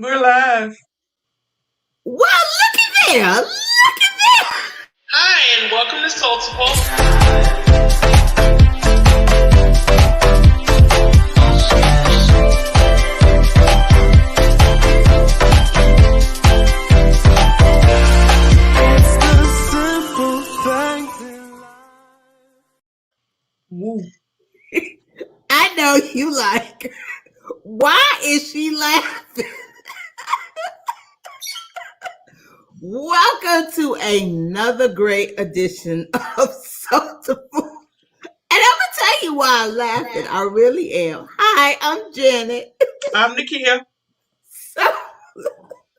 We're live. Well, look at there. Look at there. Hi, and welcome to Soulful. Woo. I know you like. Why is she laughing? Welcome to another great edition of Soulful. And I'm gonna tell you why I'm laughing. I really am. Hi, I'm Janet. I'm Nakia. So,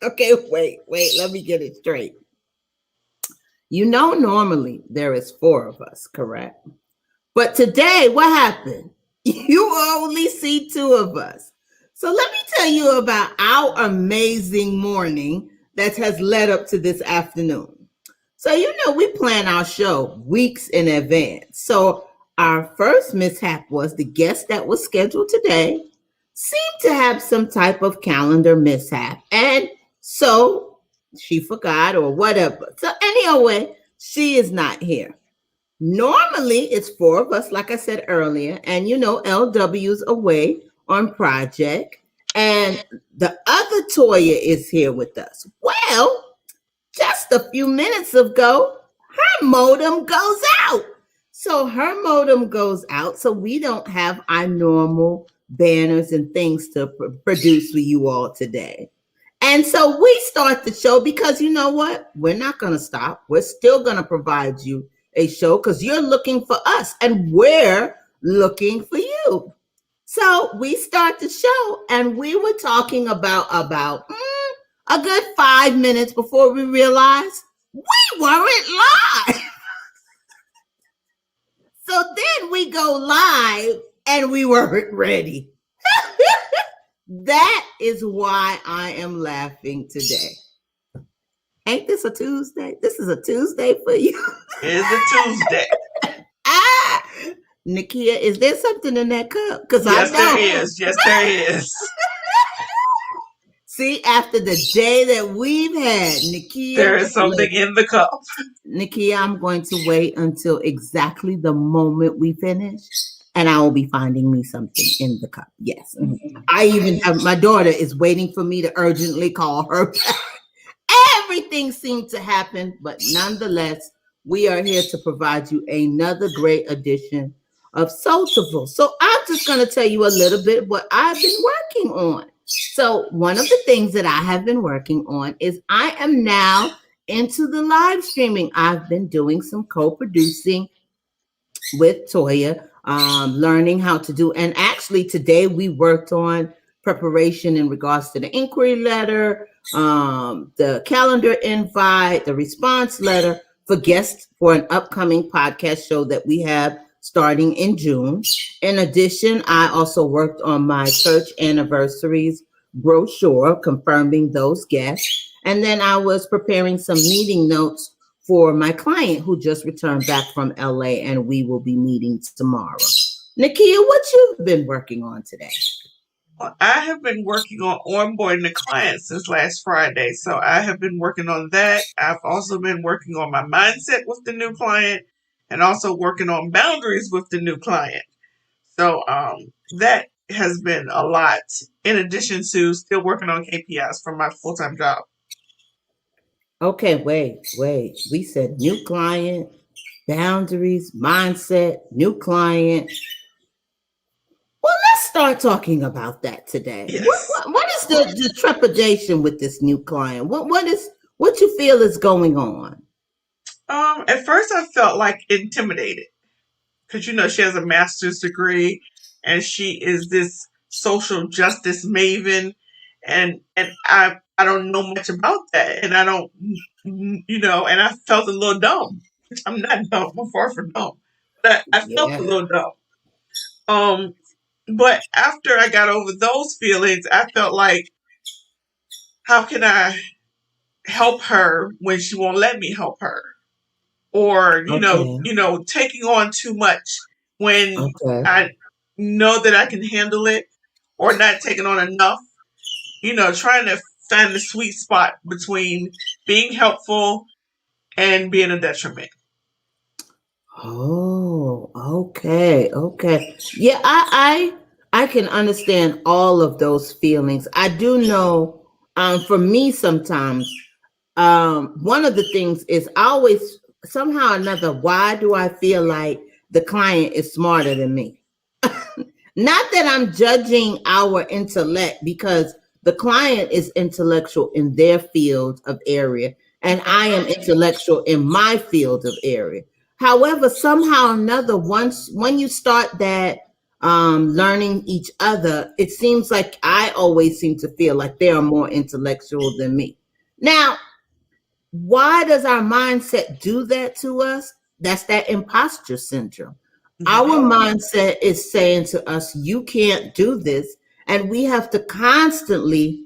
okay, wait. Let me get it straight. You know, normally there is 4 of us, correct? But today, what happened? You only see 2 of us. So let me tell you about our amazing morning that has led up to this afternoon. So, you know, we plan our show weeks in advance. So our first mishap was the guest that was scheduled today seemed to have some type of calendar mishap. And so she forgot or whatever. So anyway, she is not here. Normally, it's 4 of us, like I said earlier, and you know, LW's away on project, and the other Toya is here with us. Well, just a few minutes ago, her modem goes out. So her modem goes out, so we don't have our normal banners and things to produce for you all today. And so we start the show because you know what? We're not going to stop. We're still going to provide you a show because you're looking for us and we're looking for you. So we start the show and we were talking about a good 5 minutes before we realized we weren't live. So then we go live and we weren't ready. That is why I am laughing today. Ain't this a Tuesday? This is a Tuesday for you. It is a Tuesday. Nakia, is there something in that cup? Because Yes, I know. there is. Yes, there is. See, after the day that we've had, Nakia. There is something in the cup. Nakia, I'm going to wait until exactly the moment we finish, and I will be finding me something in the cup. Yes. Mm-hmm. I even have, my daughter is waiting for me to urgently call her back. Everything seemed to happen, but nonetheless, we are here to provide you another great edition of Soulful. So I'm just going to tell you a little bit what I've been working on. So one of the things that I have been working on is I am now into the live streaming. I've been doing some co-producing with Toya, learning how to do, and actually today we worked on preparation in regards to the inquiry letter, the calendar invite, the response letter for guests for an upcoming podcast show that we have starting in June. In addition, I also worked on my church anniversaries brochure, confirming those guests. And then I was preparing some meeting notes for my client who just returned back from LA, and we will be meeting tomorrow. Nakia, what you've been working on today? Well, I have been working on onboarding the client since last Friday. So I have been working on that. I've also been working on my mindset with the new client and also working on boundaries with the new client. So that has been a lot, in addition to still working on KPIs for my full-time job. Okay, wait. We said new client, boundaries, mindset, new client. Well, let's start talking about that today. Yes. What is the trepidation with this new client? What you feel is going on? At first I felt like intimidated because, you know, she has a master's degree and she is this social justice maven, and I don't know much about that, and I don't, you know, and I felt a little dumb. I'm not dumb. I'm far from dumb, but I felt a little dumb. But after I got over those feelings, I felt like, how can I help her when she won't let me help her? Or, you know, taking on too much when I know that I can handle it, or not taking on enough, you know, trying to find the sweet spot between being helpful and being a detriment. Oh, okay, okay. Yeah, I can understand all of those feelings. I do know for me sometimes one of the things is I always somehow or another, why do I feel like the client is smarter than me? Not that I'm judging our intellect, because the client is intellectual in their field of area, and I am intellectual in my field of area. However, somehow or another, once when you start that learning each other, it seems like I always seem to feel like they are more intellectual than me. Now, why does our mindset do that to us? That's that imposter syndrome. Our mindset is saying to us, you can't do this. And we have to constantly,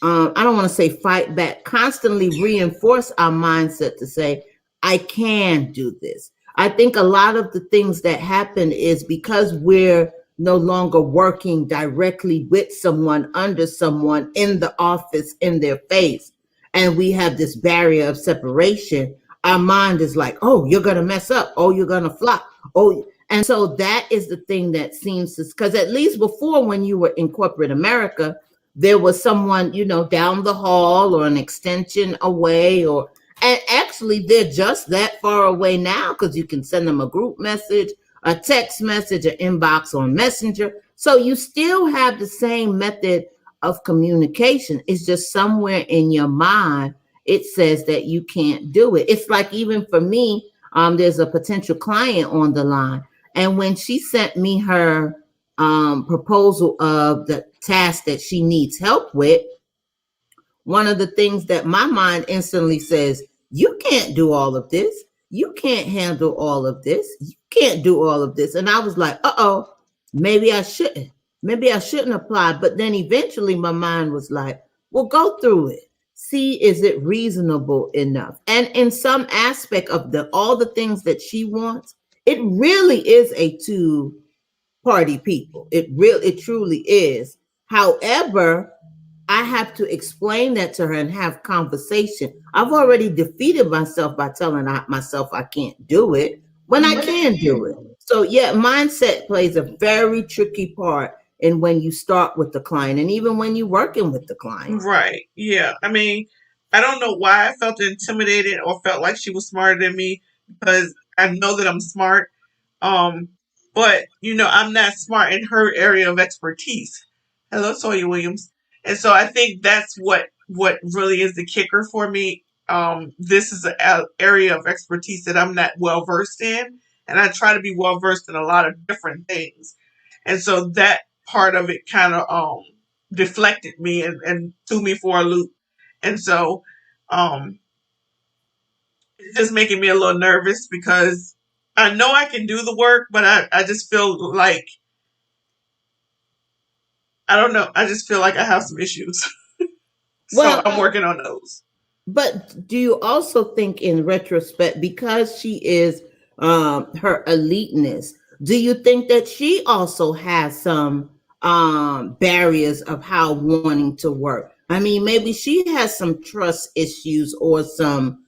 I don't want to say fight back, constantly reinforce our mindset to say, I can do this. I think a lot of the things that happen is because we're no longer working directly with someone, under someone, in the office, in their face, and we have this barrier of separation, our mind is like, oh, you're going to mess up. Oh, you're going to flop. Oh, and so that is the thing that seems to, because at least before, when you were in corporate America, there was someone, down the hall or an extension away, and actually they're just that far away now, because you can send them a group message, a text message, an inbox on Messenger. So you still have the same method of communication. It's just somewhere in your mind, it says that you can't do it. It's like, even for me, there's a potential client on the line. And when she sent me her proposal of the task that she needs help with, one of the things that my mind instantly says, you can't do all of this. You can't handle all of this. You can't do all of this. And I was like, uh-oh, maybe I shouldn't. Maybe I shouldn't apply. But then eventually my mind was like, well, go through it. See, is it reasonable enough? And in some aspect of all the things that she wants, it really is a two-party people. It truly is. However, I have to explain that to her and have conversation. I've already defeated myself by telling myself I can't do it when I can do it. So yeah, mindset plays a very tricky part in when you start with the client, and even when you're working with the client. Right. Yeah. I mean, I don't know why I felt intimidated or felt like she was smarter than me, because I know that I'm smart. But I'm not smart in her area of expertise. Hello, Sawyer Williams. And so I think that's what really is the kicker for me. This is an area of expertise that I'm not well versed in, and I try to be well versed in a lot of different things. And so that part of it kind of deflected me and threw me for a loop. And so it's just making me a little nervous, because I know I can do the work, but I just feel like, I don't know, I just feel like I have some issues. So I'm working on those. But do you also think, in retrospect, because she is her eliteness, do you think that she also has some barriers of how wanting to work? I mean, maybe she has some trust issues or some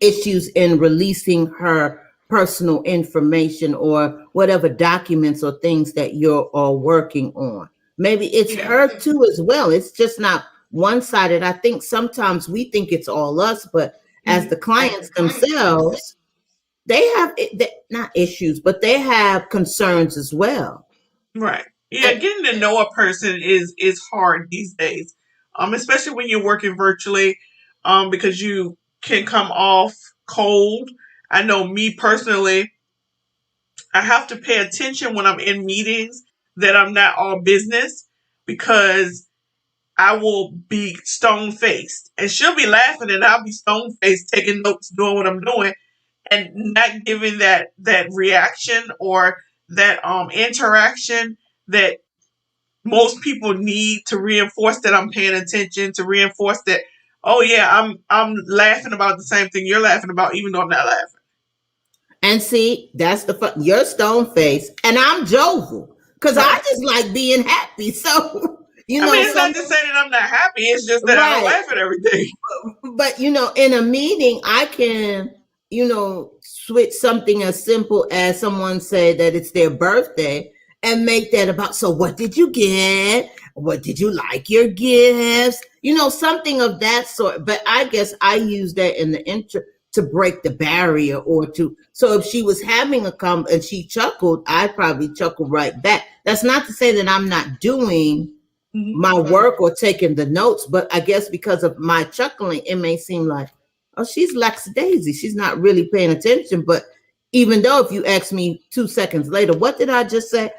issues in releasing her personal information or whatever documents or things that you're all working on. Maybe it's her too as well. It's just not one-sided. I think sometimes we think it's all us, but as the clients themselves, they have not issues, but they have concerns as well. Right. Yeah, getting to know a person is hard these days, especially when you're working virtually, because you can come off cold. I know me personally, I have to pay attention when I'm in meetings that I'm not all business, because I will be stone faced and she'll be laughing and I'll be stone faced taking notes, doing what I'm doing, and not giving that reaction or that interaction that most people need to reinforce that I'm paying attention, to reinforce that, oh yeah, I'm laughing about the same thing you're laughing about, even though I'm not laughing. And see, that's you're stone faced and I'm jovial, because I just like being happy. So You I know, mean, it's not to say that I'm not happy. It's just that I don't right. laugh at everything. But in a meeting, I can, switch something as simple as someone said that it's their birthday and make that about, so what did you get? What did you like your gifts? Something of that sort. But I guess I use that in the intro to break the barrier or to, so if she was having and she chuckled, I'd probably chuckle right back. That's not to say that I'm not doing my work or taking the notes, but I guess because of my chuckling, it may seem like, oh, she's lackadaisy. She's not really paying attention. But even though if you ask me 2 seconds later, what did I just say?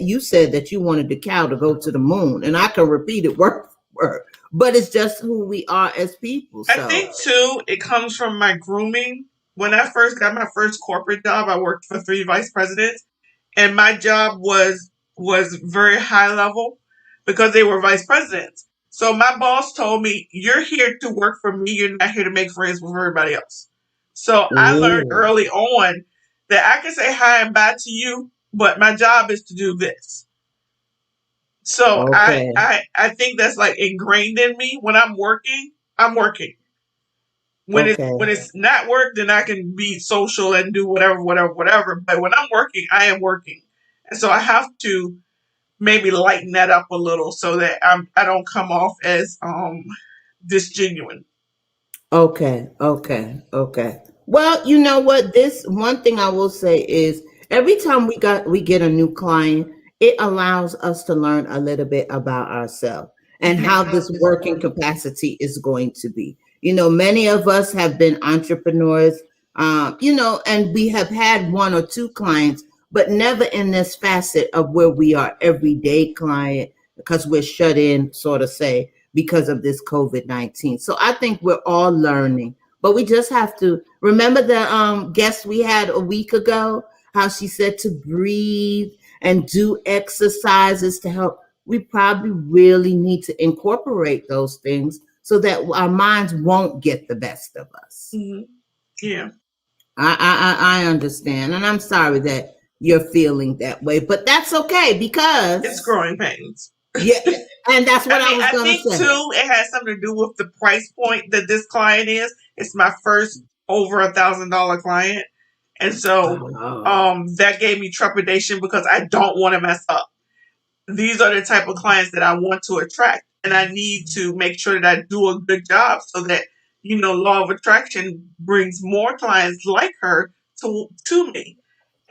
You said that you wanted the cow to go to the moon, and I can repeat it word for word. But it's just who we are as people. So. I think too, it comes from my grooming. When I first got my first corporate job, I worked for 3 vice presidents, and my job was very high level because they were vice presidents. So my boss told me, "You're here to work for me. You're not here to make friends with everybody else." So I learned Ooh. early on that I can say hi and bye to you, but my job is to do this. So Okay. I think that's like ingrained in me. When I'm working, I'm working. When Okay. it's not work, then I can be social and do whatever. But when I'm working, I am working, and so I have to maybe lighten that up a little so that I don't come off as disgenuine. Okay. Well, you know what? This one thing I will say is every time we get a new client, it allows us to learn a little bit about ourselves and how this working capacity is going to be. Many of us have been entrepreneurs, and we have had 1 or 2 clients, but never in this facet of where we are everyday client because we're shut in, sort of say, because of this COVID-19. So I think we're all learning, but we just have to remember the guest we had a week ago, how she said to breathe and do exercises to help. We probably really need to incorporate those things so that our minds won't get the best of us. Mm-hmm. Yeah. I understand, and I'm sorry that you're feeling that way, but that's okay because it's growing pains. Yeah, and that's what I was going to think say. too, it has something to do with the price point that this client is. It's my first over $1,000 client, and so that gave me trepidation because I don't want to mess up. These are the type of clients that I want to attract, and I need to make sure that I do a good job so that law of attraction brings more clients like her to me.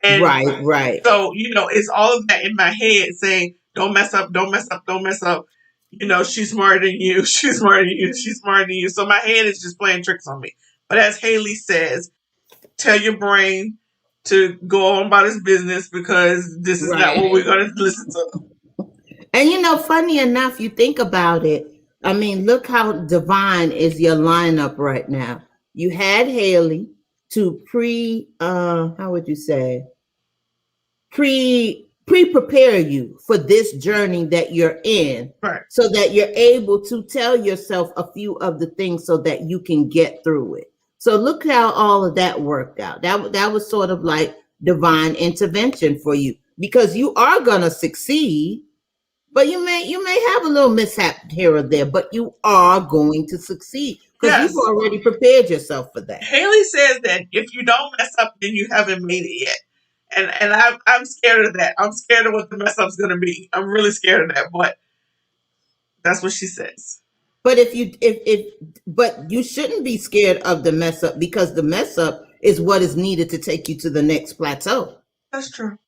And right. So it's all of that in my head saying, "Don't mess up, don't mess up, don't mess up." She's smarter than you. She's smarter than you. She's smarter than you. So my head is just playing tricks on me. But as Haley says, tell your brain to go on about its business because this is not what we're going to listen to. And funny enough, you think about it. I mean, look how divine is your lineup right now. You had Haley to how would you say, prepare you for this journey that you're in, right, so that you're able to tell yourself a few of the things so that you can get through it. So look how all of that worked out. That was sort of like divine intervention for you, because you are going to succeed, but you may have a little mishap here or there, but you are going to succeed because you've already prepared yourself for that. Haley says that if you don't mess up, then you haven't made it yet. And I'm scared of that. I'm scared of what the mess up's going to be. I'm really scared of that, but that's what she says. But but you shouldn't be scared of the mess up, because the mess up is what is needed to take you to the next plateau. That's true.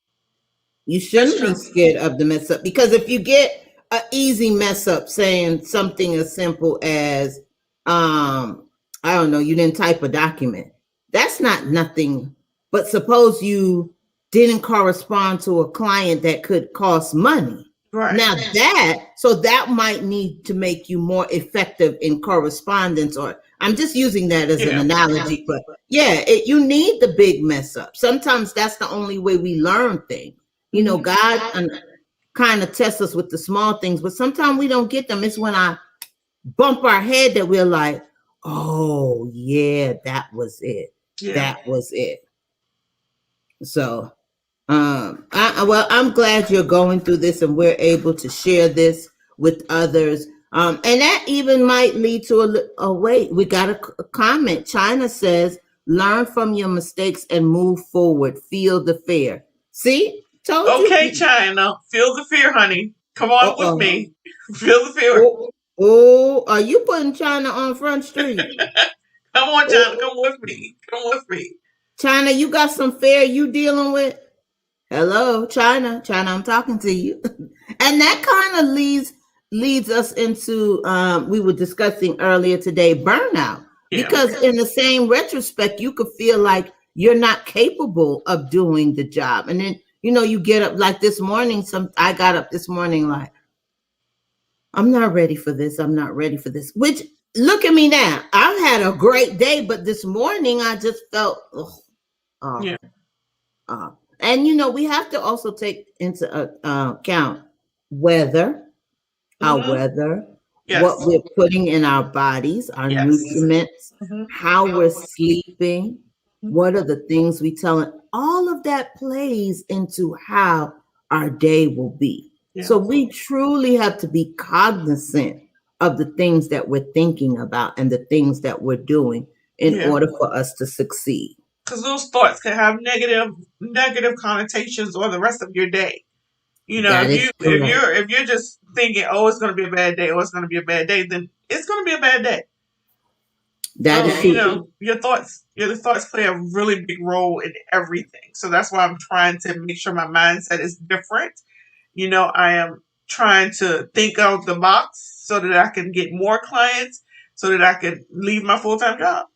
You shouldn't be scared of the mess up, because if you get an easy mess up saying something as simple as, I don't know, you didn't type a document. That's not nothing. But suppose you didn't correspond to a client that could cost money. Right. Now that might need to make you more effective in correspondence, or I'm just using that as an analogy, but you need the big mess up. Sometimes that's the only way we learn things. God kind of tests us with the small things, but sometimes we don't get them. It's when I bump our head that we're like, oh yeah, that was it. Yeah. That was it. So I'm glad you're going through this and we're able to share this with others. And that even might lead to wait, we got a comment. China says, learn from your mistakes and move forward. Feel the fear. See? Told you. Okay, China. Feel the fear, honey. Come on with me. Feel the fear. Oh, are you putting China on Front Street? Come on, China. Come with me. Come with me. China, you got some fear you dealing with? Hello, China. China, I'm talking to you. And that kind of leads us into we were discussing earlier today, burnout. Yeah. Because in the same retrospect, you could feel like you're not capable of doing the job. And then, you get up like this morning. I got up this morning like, I'm not ready for this. I'm not ready for this. Which, look at me now. I've had a great day, but this morning I just felt, and we have to also take into account weather, our weather, what we're putting in our bodies, our nutriments, how we're sleeping, what are the things we tell. All of that plays into how our day will be. Yeah. So we truly have to be cognizant of the things that we're thinking about and the things that we're doing in order for us to succeed. Because those thoughts can have negative connotations on the rest of your day. If you're just thinking, oh, it's going to be a bad day, or it's going to be a bad day, then it's going to be a bad day. That is true. Your thoughts play a really big role in everything. So that's why I'm trying to make sure my mindset is different. I am trying to think out the box so that I can get more clients, so that I can leave my full-time job.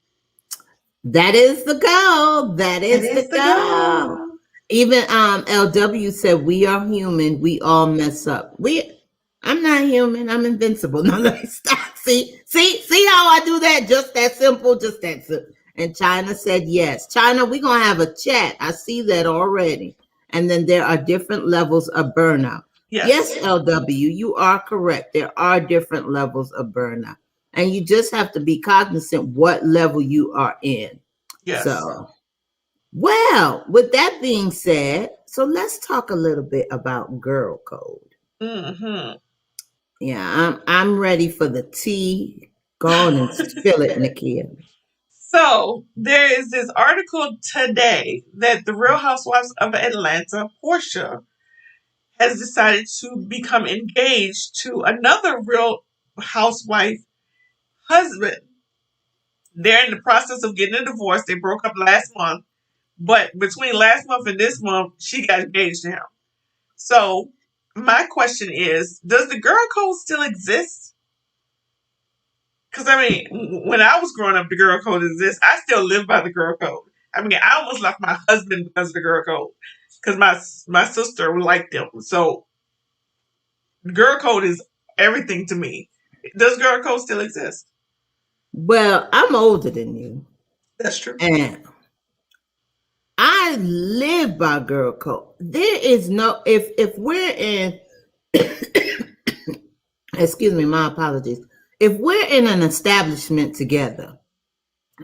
That is the goal. That is the goal. Even LW said, we are human. We all mess up. I'm not human. I'm invincible. No, stop. See how I do that? Just that simple. Just that simple. And China said, yes. China, we're going to have a chat. I see that already. And then there are different levels of burnout. Yes, LW, you are correct. There are different levels of burnout. And you just have to be cognizant what level you are in. Yes. So, well, with that being said, so let's talk a little bit about girl code. Mm-hmm. Yeah, I'm ready for the tea. Go on and spill it, Nakia. So there is this article today that the Real Housewives of Atlanta, Portia, has decided to become engaged to another Real Housewife husband. They're in the process of getting a divorce. They broke up last month, but between last month and this month, she got engaged to him. So my question is, does the girl code still exist? Because, when I was growing up, the girl code exists. I still live by the girl code. I almost left my husband because of the girl code. Because my sister liked them. So, girl code is everything to me. Does girl code still exist? Well, I'm older than you. That's true. And I live by girl code. There is no, if we're in, excuse me, my apologies. If we're in an establishment together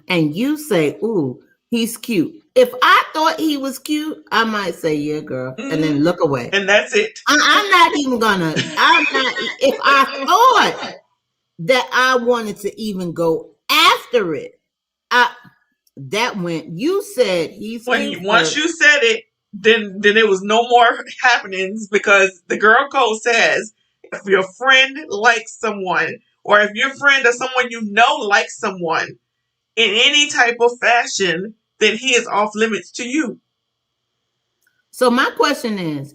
and you say, ooh, he's cute. If I thought he was cute, I might say, yeah, girl, and then look away. And that's it. I'm not even gonna, if I thought that I wanted to even go after it, that went, you said he's cute. Once you said it, then there was no more happenings, because the girl code says if your friend likes someone, or if your friend or someone likes someone in any type of fashion, then he is off limits to you. So my question is,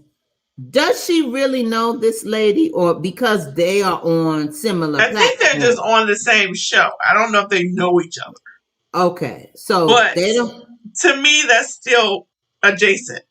does she really know this lady, or because they are on similar platforms? I think they're just on the same show. I don't know if they know each other. Okay. So but they don't... to me, that's still adjacent.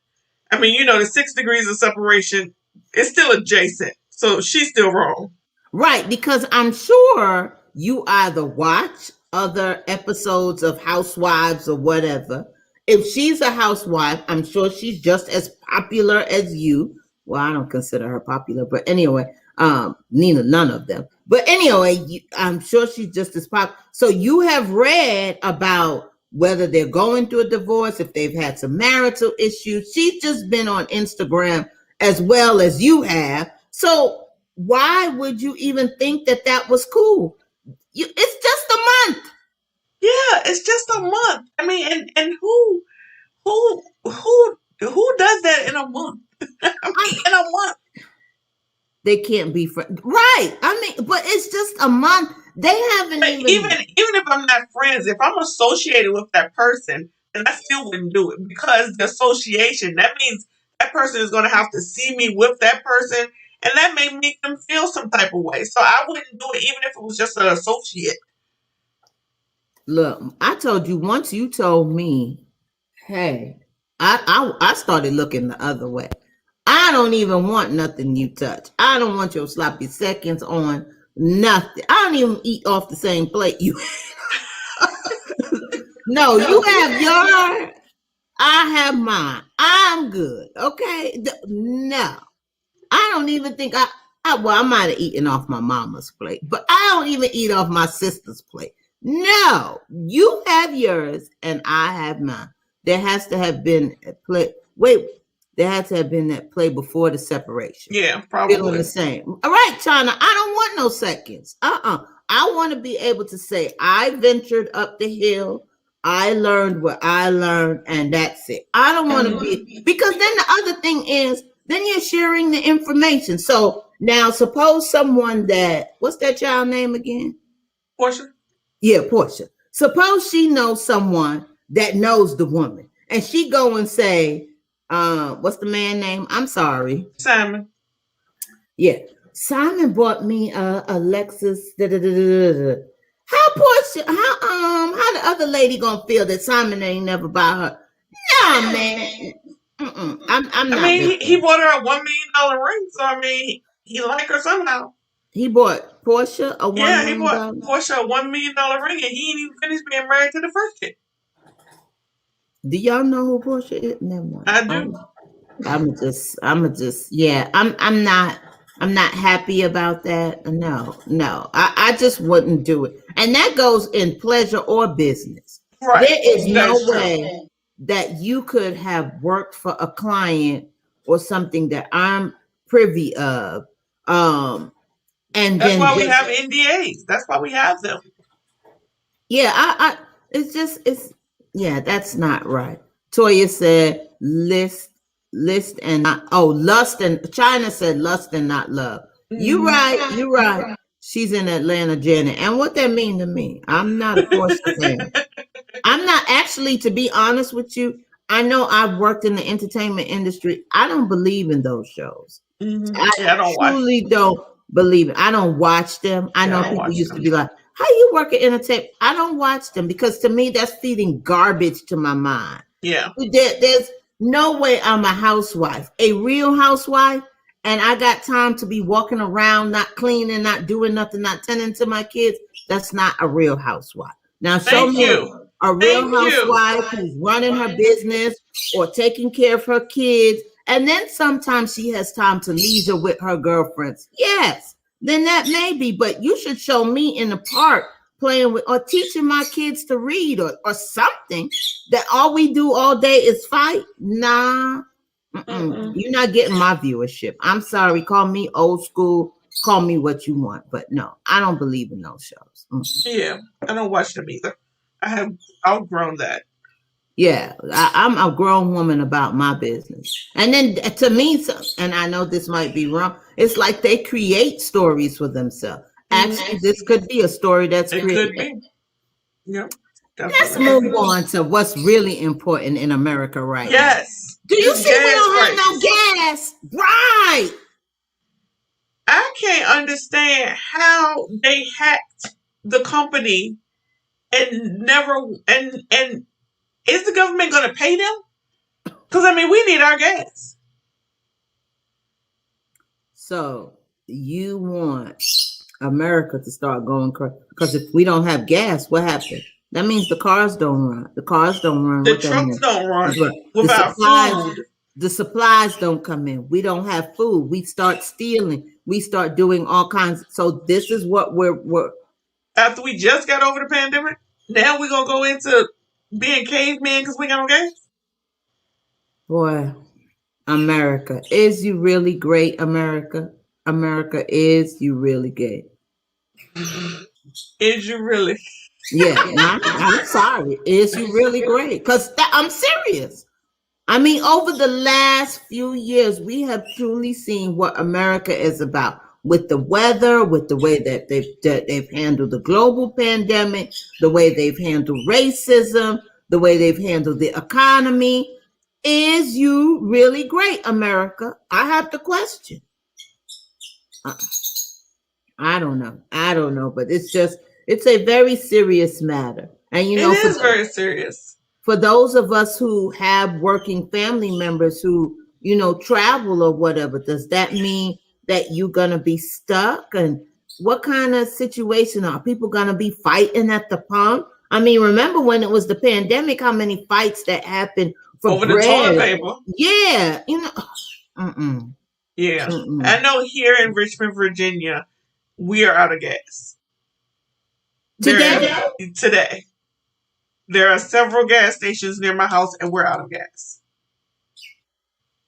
The 6 degrees of separation is still adjacent. So she's still wrong. Right, because I'm sure you either watch other episodes of Housewives or whatever. If she's a housewife, I'm sure she's just as popular as you. Well, I don't consider her popular, but anyway, none of them. But anyway, I'm sure she's just as popular. So you have read about whether they're going through a divorce, if they've had some marital issues. She's just been on Instagram as well as you have. So why would you even think that that was cool? It's just a month. Yeah, it's just a month. I mean, and who does that in a month? I mean, in a month. They can't be friends, right? I mean, but it's just a month. They haven't But even. even if I'm not friends, if I'm associated with that person, then I still wouldn't do it because the association, that means that person is going to have to see me with that person, and that may make them feel some type of way. So I wouldn't do it even if it was just an associate. Look, I told you once. You told me, hey, I started looking the other way. I don't even want nothing you touch. I don't want your sloppy seconds on nothing. I don't even eat off the same plate you. No, you have your. I have mine. I'm good. Okay. No, I don't even think well, I might have eaten off my mama's plate, but I don't even eat off my sister's plate. No, you have yours and I have mine. There has to have been a play. Wait, there has to have been that play before the separation. Yeah, Feeling probably. the same. All right, China, I don't want no seconds. I want to be able to say I ventured up the hill. I learned what I learned, and that's it. I don't want to be, because then the other thing is, then you're sharing the information. So now, suppose someone that, what's that child name again? Portia? Yeah, Portia. Suppose she knows someone that knows the woman, and she go and say, what's the man name? I'm sorry. Simon. Yeah. Simon bought me a Lexus. How Portia? How the other lady gonna feel that Simon ain't never buy her? No, man. I'm not. I mean, he bought her a $1 million ring, so I mean, he liked her somehow. He bought Portia a $1 Yeah, he million. bought Portia a $1 million ring, and he ain't even finished being married to the first chick. Do y'all know who Portia is? Never mind. I do. I'm just, yeah. I'm not happy about that. No. I just wouldn't do it. And that goes in pleasure or business. Right. There is That no is true. way that you could have worked for a client or something that I'm privy of. And That's then why we have NDAs. That's why we have them. Yeah, yeah, that's not right. Toya said list and not, lust, and China said lust and not love. You right. She's in Atlanta, Janet. And what that mean to me? I'm not a Portia fan. I'm not, actually, to be honest with you. I know I've worked in the entertainment industry. I don't believe in those shows. I truly don't believe it. I don't watch them. I know people used to be like, how you work at entertainment? I don't watch them because to me that's feeding garbage to my mind. Yeah. There's no way I'm a housewife, a real housewife, and I got time to be walking around, not cleaning, not doing nothing, not tending to my kids. That's not a real housewife. Now show me a real housewife who's running her business or taking care of her kids. And then sometimes she has time to leisure with her girlfriends. Yes, then that may be, but you should show me in the park playing with or teaching my kids to read or something, that all we do all day is fight. Nah, you're not getting my viewership. I'm sorry. Call me old school. Call me what you want. But no, I don't believe in those shows. Yeah, I don't watch them either. I have outgrown that. Yeah, I'm a grown woman about my business. And then to me, and I know this might be wrong, it's like they create stories for themselves. Actually, this could be a story that's created. Could be. Yep. Let's move on to what's really important in America right now. Yes. Do you see we don't have no gas? Right. I can't understand how they hacked the company and never and is the government going to pay them? Because I mean, we need our gas. So you want America to start going crazy? Because if we don't have gas, what happens? That means the cars don't run. The cars don't run. The trucks don't run without food. The supplies don't come in. We don't have food. We start stealing. We start doing all kinds. So this is what we're after we just got over the pandemic. Now we're gonna go into being cavemen because we got no gas. Boy, America, is you really great, America? America, is you really gay? Is you really? Yeah, I'm sorry. Is you really great? Because I'm serious. I mean, over the last few years, we have truly seen what America is about with the weather, with the way that they've handled the global pandemic, the way they've handled racism, the way they've handled the economy. Is you really great, America? I have to question. Uh, I don't know. I don't know, but it's a very serious matter. And It is very serious. For those of us who have working family members who, travel or whatever, does that mean that you're going to be stuck? And what kind of situation are people going to be fighting at the pump? I mean, remember when it was the pandemic, how many fights that happened for over bread? The toilet paper. Yeah, Yeah. I know here in Richmond, Virginia, we are out of gas. Today. There are several gas stations near my house and we're out of gas.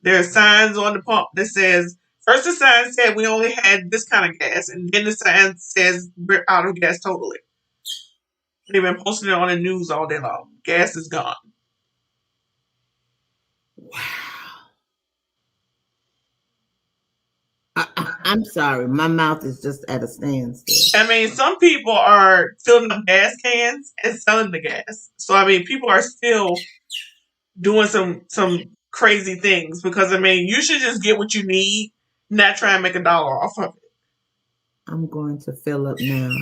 There are signs on the pump that says, first the sign said we only had this kind of gas, and then the sign says we're out of gas totally. They've been posting it on the news all day long. Gas is gone. Wow. I'm sorry, my mouth is just at a standstill. I mean, some people are filling up gas cans and selling the gas. So I mean, people are still doing some crazy things because I mean, you should just get what you need, not try and make $1 off of it. I'm going to fill up now.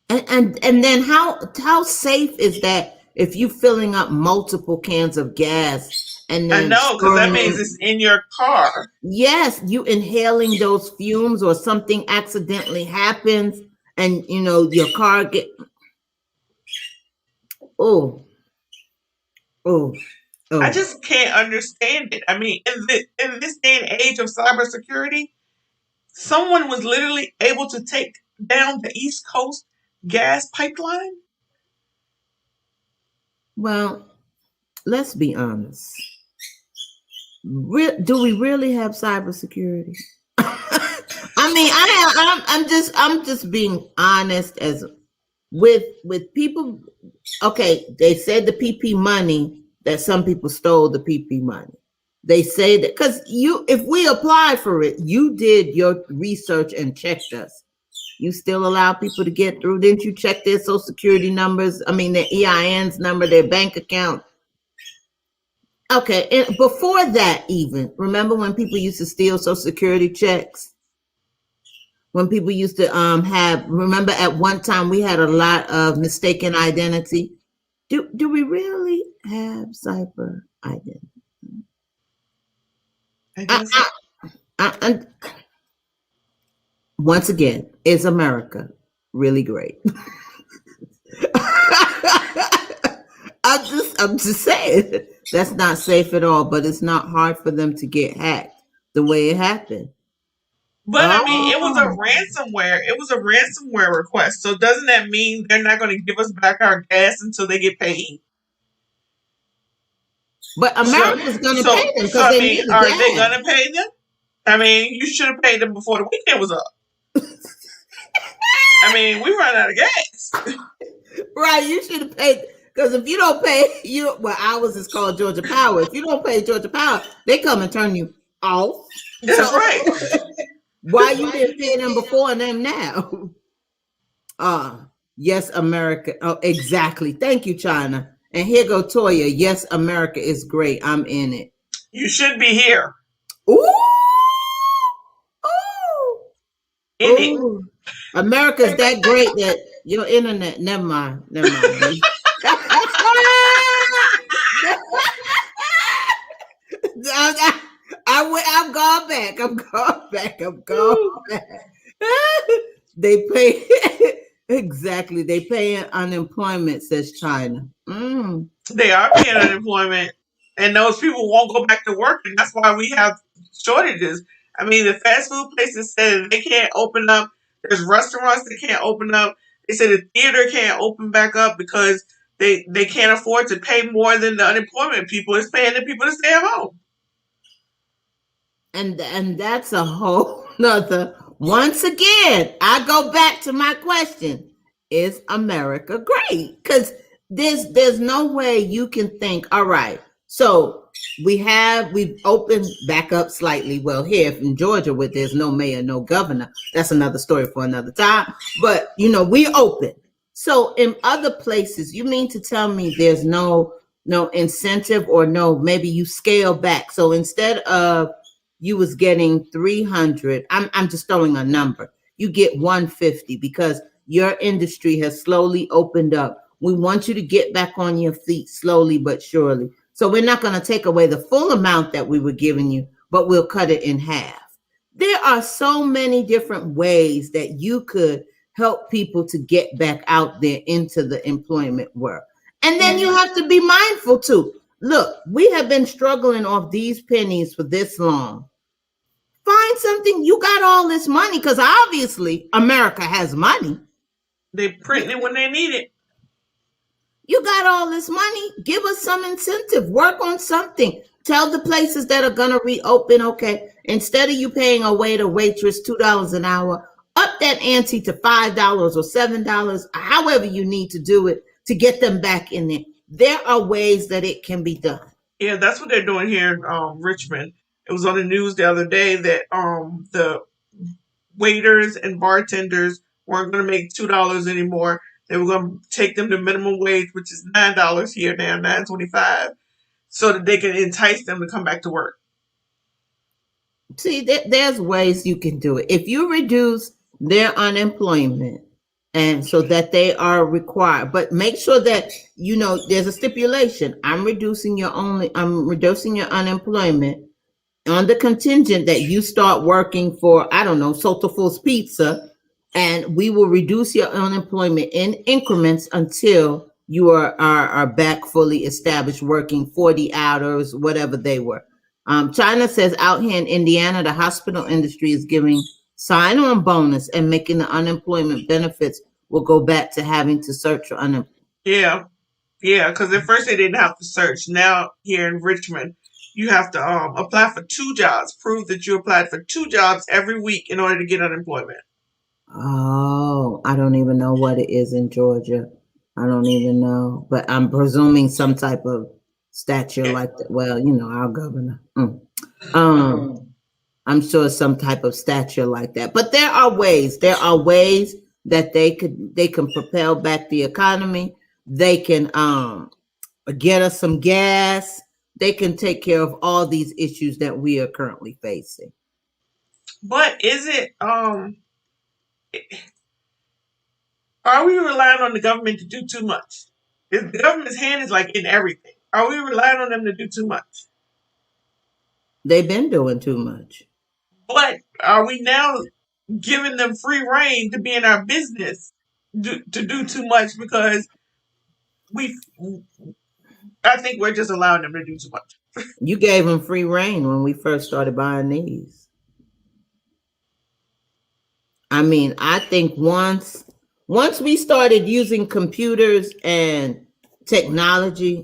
And then how safe is that if you filling up multiple cans of gas? And then I know, because that means it's in your car. Yes, you inhaling those fumes or something accidentally happens and your car get oh. I just can't understand it. I mean, in this day and age of cybersecurity, someone was literally able to take down the East Coast gas pipeline. Well, let's be honest. Do we really have cybersecurity? I mean, I'm just being honest as with people. Okay, they said the PP money that some people stole the PP money. They say that because if we apply for it, you did your research and checked us. You still allow people to get through. Didn't you check their social security numbers? I mean, their EINs number, their bank account. Okay, and before that even, remember when people used to steal social security checks? When people used to remember at one time we had a lot of mistaken identity. Do we really have cyber identity? Once again, is America really great? I'm just saying that's not safe at all, but it's not hard for them to get hacked the way it happened. But I mean, it was a ransomware. It was a ransomware request. So doesn't that mean they're not going to give us back our gas until they get paid? But America's going to pay them. So I mean, are they going to pay them? I mean, you should have paid them before the weekend was up. I mean, we run out of gas. Right, you should have paid. Because if you don't pay, ours is called Georgia Power. If you don't pay Georgia Power, they come and turn you off. That's right. Why you didn't pay them before and them now? Yes, America. Oh, exactly. Thank you, China. And here go Toya. Yes, America is great. I'm in it. You should be here. Ooh. Ooh. America's that great that your internet. Never mind. I'm gone back. They pay exactly. They pay unemployment, says China. They are paying unemployment, and those people won't go back to work, and that's why we have shortages. I mean, the fast food places said they can't open up. There's restaurants that can't open up. They said the theater can't open back up because they can't afford to pay more than the unemployment people is paying the people to stay at home. And that's a whole nother. Once again, I go back to my question: is America great? Because there's no way you can think, all right, so we've opened back up slightly. Well, here in Georgia, where there's no mayor, no governor, that's another story for another time. But we open. So in other places, you mean to tell me there's no incentive, or no, maybe you scale back. So instead of you was getting 300, I'm just throwing a number, you get 150 because your industry has slowly opened up. We want you to get back on your feet slowly but surely. So we're not going to take away the full amount that we were giving you, but we'll cut it in half. There are so many different ways that you could help people to get back out there into the employment world. And then you have to be mindful too. Look, we have been struggling off these pennies for this long. Find something. You got all this money, because obviously America has money. They print it when they need it. You got all this money. Give us some incentive. Work on something. Tell the places that are going to reopen, okay, instead of you paying a waiter, waitress $2 an hour, up that ante to $5 or $7, however you need to do it to get them back in there. There are ways that it can be done. Yeah, that's what they're doing here in Richmond. It was on the news the other day that the waiters and bartenders weren't going to make $2 anymore. They were going to take them to minimum wage, which is $9 here now, $9.25, so that they can entice them to come back to work. See, there's ways you can do it. If you reduce their unemployment, and so that they are required, but make sure that there's a stipulation. I'm reducing your unemployment on the contingent that you start working for, I don't know, Sotofull's Pizza, and we will reduce your unemployment in increments until you are back fully established, working 40 hours, whatever they were. China says out here in Indiana, the hospital industry is giving sign-on bonus and making the unemployment benefits will go back to having to search for unemployment. Yeah, because at first they didn't have to search. Now here in Richmond, you have to apply for 2 jobs, prove that you applied for 2 jobs every week in order to get unemployment. Oh, I don't even know what it is in Georgia. I don't even know, but I'm presuming some type of stature like that. Well, our governor. I'm sure some type of stature like that. But there are ways that they can propel back the economy. They can get us some gas. They can take care of all these issues that we are currently facing. But is it are we relying on the government to do too much? The government's hand is like in everything. Are we relying on them to do too much? They've been doing too much. But are we now giving them free reign to be in our business to do too much, because I think we're just allowing them to do too much. You gave them free reign when we first started buying these. I mean, I think once we started using computers and technology,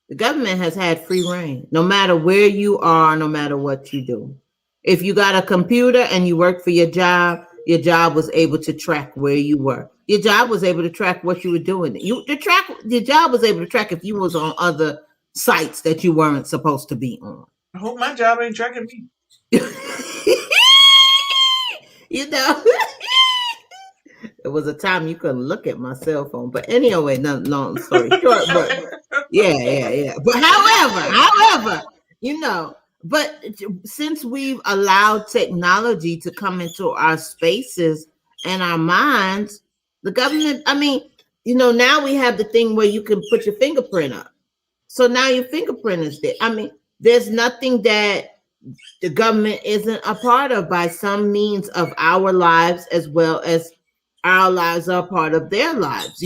the government has had free reign, no matter where you are, no matter what you do. If you got a computer and you work for your job was able to track where you were. Your job was able to track what you were doing. Your job was able to track if you was on other sites that you weren't supposed to be on. I hope my job ain't tracking me. It was a time you couldn't look at my cell phone. But anyway, long story short, but yeah. But however, but since we've allowed technology to come into our spaces and our minds, the government, now we have the thing where you can put your fingerprint up. So now your fingerprint is there. There's nothing that the government isn't a part of by some means of our lives, as well as our lives are part of their lives.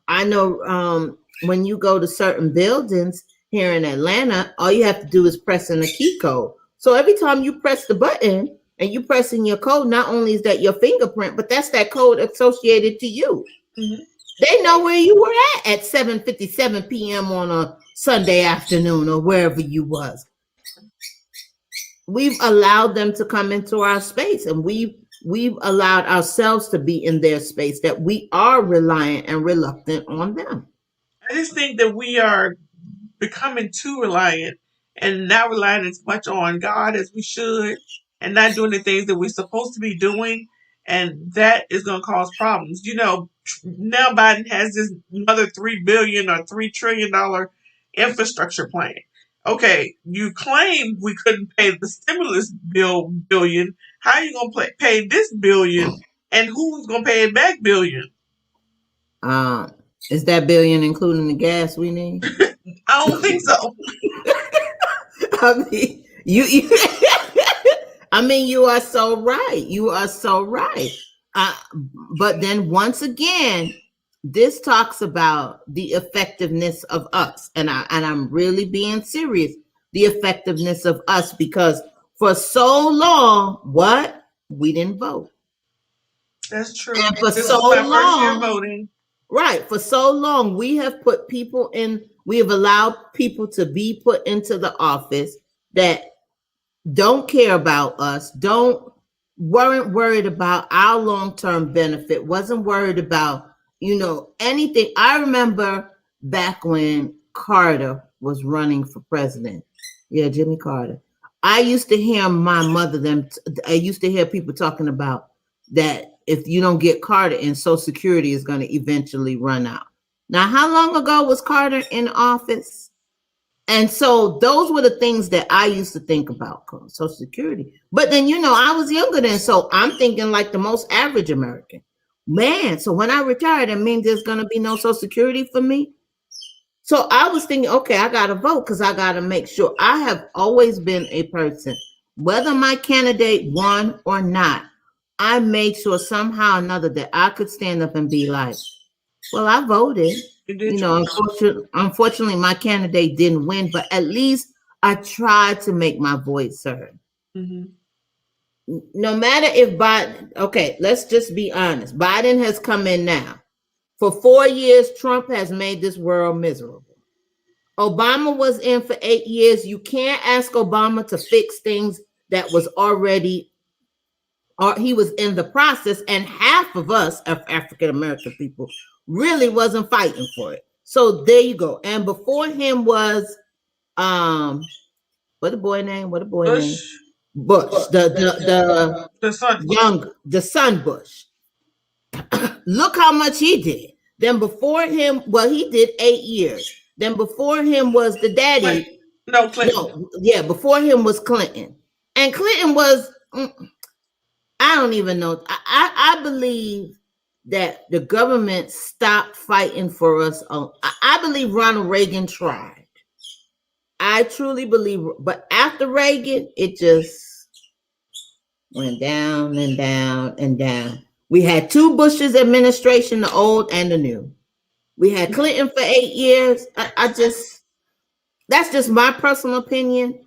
I know when you go to certain buildings here in Atlanta, all you have to do is press in a key code. So every time you press the button and you press in your code, not only is that your fingerprint, but that's that code associated to you. Mm-hmm. They know where you were at 7:57 p.m. on a Sunday afternoon or wherever you was. we've allowed them to come into our space, and we've allowed ourselves to be in their space, that we are reliant and reluctant on them. I just think that we are becoming too reliant and not relying as much on God as we should and not doing the things that we're supposed to be doing. And that is going to cause problems. Now Biden has this another $3 billion or $3 trillion infrastructure plan. Okay, you claim we couldn't pay the stimulus billion. How are you going to pay this billion? And who's going to pay it back billion? Is that billion including the gas we need? I don't think so. I mean, you I mean, you are so right. You are so right. But then once again, this talks about the effectiveness of us, and I'm really being serious. The effectiveness of us, because for so long, what, we didn't vote. That's true. And for This so is my first year long, voting. right? For so long, we have put people in. We have allowed people to be put into the office that don't care about us, weren't worried about our long-term benefit, wasn't worried about, anything. I remember back when Carter was running for president. Yeah, Jimmy Carter. I used to hear my mother, I used to hear people talking about that if you don't get Carter in, Social Security is going to eventually run out. Now, how long ago was Carter in office? And so those were the things that I used to think about, Social Security. But then, I was younger then, so I'm thinking like the most average American. Man, so when I retire, that means there's going to be no Social Security for me. So I was thinking, okay, I got to vote because I got to make sure. I have always been a person, whether my candidate won or not, I made sure somehow or another that I could stand up and be like, well, I voted. Unfortunately, my candidate didn't win, but at least I tried to make my voice heard. Mm-hmm. No matter if Biden, okay, let's just be honest. Biden has come in now. For 4 years, Trump has made this world miserable. Obama was in for 8 years. You can't ask Obama to fix things that was already, or he was in the process, and half of us, African American people, really wasn't fighting for it. So there you go. And before him was what a boy name? Bush. The son Bush. Look how much he did. Then before him, well, he did 8 years. Then before him was the daddy. Clinton. Before him was Clinton. And Clinton was, I don't even know. I believe that the government stopped fighting for us. I believe Ronald Reagan tried. I truly believe, but after Reagan, it just went down and down and down. We had 2 Bush's administration, the old and the new. We had Clinton for 8 years. That's just my personal opinion.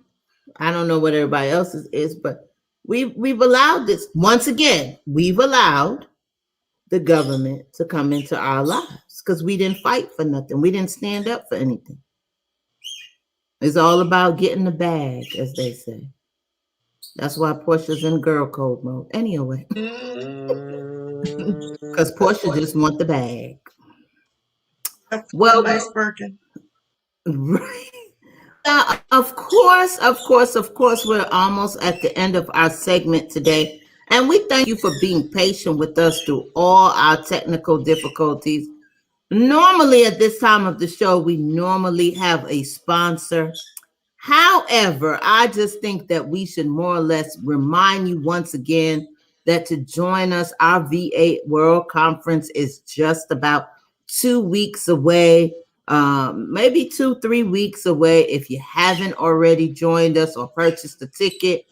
I don't know what everybody else's is, but we've allowed this. Once again, we've allowed the government to come into our lives because we didn't fight for nothing. We didn't stand up for anything. It's all about getting the bag, as they say. That's why Portia's in girl code mode. Anyway, because Portia just want the bag. Well, nice Birkin. Right. Of course, we're almost at the end of our segment today. And we thank you for being patient with us through all our technical difficulties. Normally at this time of the show, we normally have a sponsor. However, I just think that we should more or less remind you once again that to join us, our V8 World Conference is just about 2 weeks away, maybe 2-3 weeks away. If you haven't already joined us or purchased a ticket,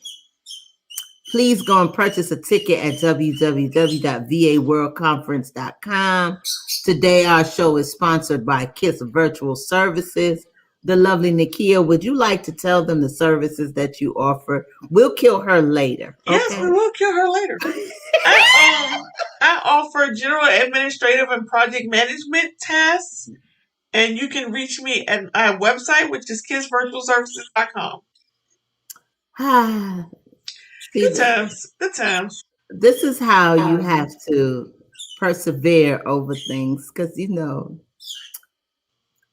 please go and purchase a ticket at www.vaworldconference.com. Today, our show is sponsored by KISS Virtual Services. The lovely Nakia, would you like to tell them the services that you offer? We'll kill her later. Yes, okay? We will kill her later. I offer general administrative and project management tasks, and you can reach me at our website, which is kissvirtualservices.com. Ah, see, Good times. Good times. this is how you have to persevere over things because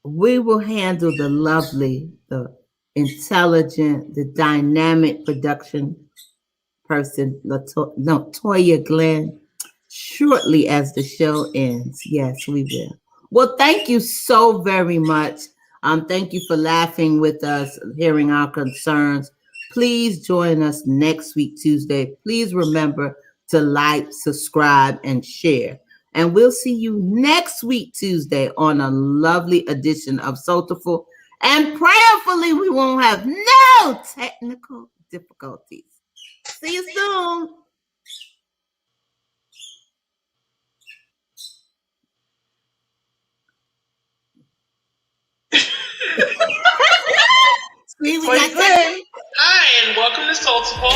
we will handle the lovely, the intelligent, the dynamic production person, Toya Glenn, shortly as the show ends. Yes, we will. Well, thank you so very much. Thank you for laughing with us, hearing our concerns. Please join us next week, Tuesday. Please remember to like, subscribe, and share. And we'll see you next week, Tuesday, on a lovely edition of Soulful. And prayerfully, we won't have no technical difficulties. See you soon. See, we got Glenn. Hi, and welcome to Soulful.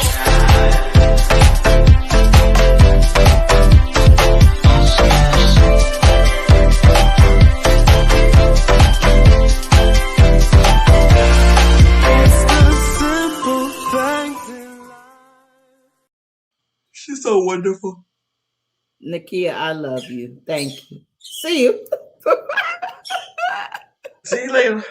She's so wonderful. Nakia, I love you. Thank you. See you. See you later.